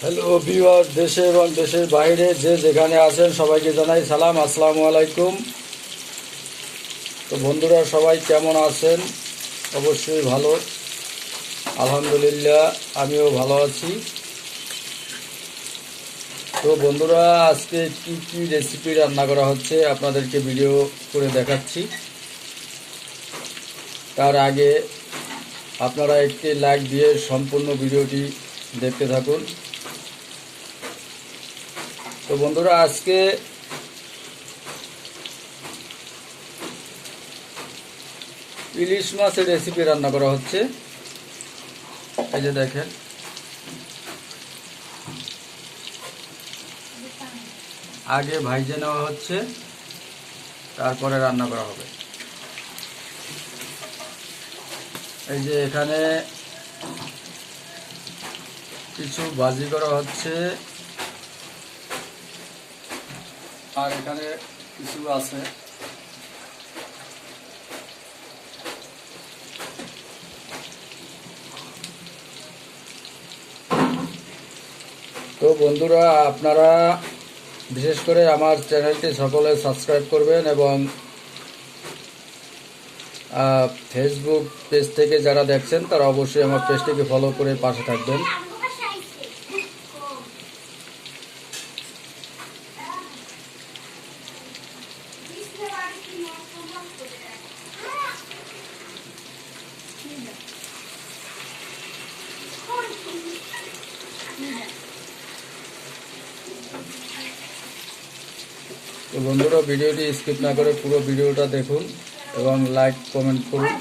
Hello viewer, দেশে এবং দেশের বাইরে যে যেখানে আছেন সবাইকে জানাই সালাম, আসসালামু আলাইকুম। তো বন্ধুরা সবাই কেমন আছেন? অবশ্যই ভালো, আলহামদুলিল্লাহ আমিও ভালো আছি। তো বন্ধুরা, আজকে কি কি রেসিপি রান্না করা হচ্ছে আপনাদেরকে ভিডিও করে দেখাচ্ছি। তার আগে আপনারা একটি লাইক দিয়ে সম্পূর্ণ ভিডিওটি দেখতে থাকুন। তো বন্ধুরা, আজকে ইলিশ মাছের রেসিপি রান্না করা হচ্ছে। এই যে দেখেন, আগে ভাইজে নেওয়া হচ্ছে, তারপরে রান্না করা হবে। এই যে এখানে কিছু ভাজি করা হচ্ছে, আর এখানে কিছু আছে। তো বন্ধুরা, আপনারা বিশেষ করে আমার চ্যানেলটি সকলে সাবস্ক্রাইব করবেন এবং ফেসবুক পেজ থেকে যারা দেখছেন তারা অবশ্যই আমার পেজটিকে ফলো করে পাশে থাকবেন। তো বন্ধুরা, ভিডিওটি স্কিপ না করে পুরো ভিডিওটা দেখুন এবং লাইক কমেন্ট করুন।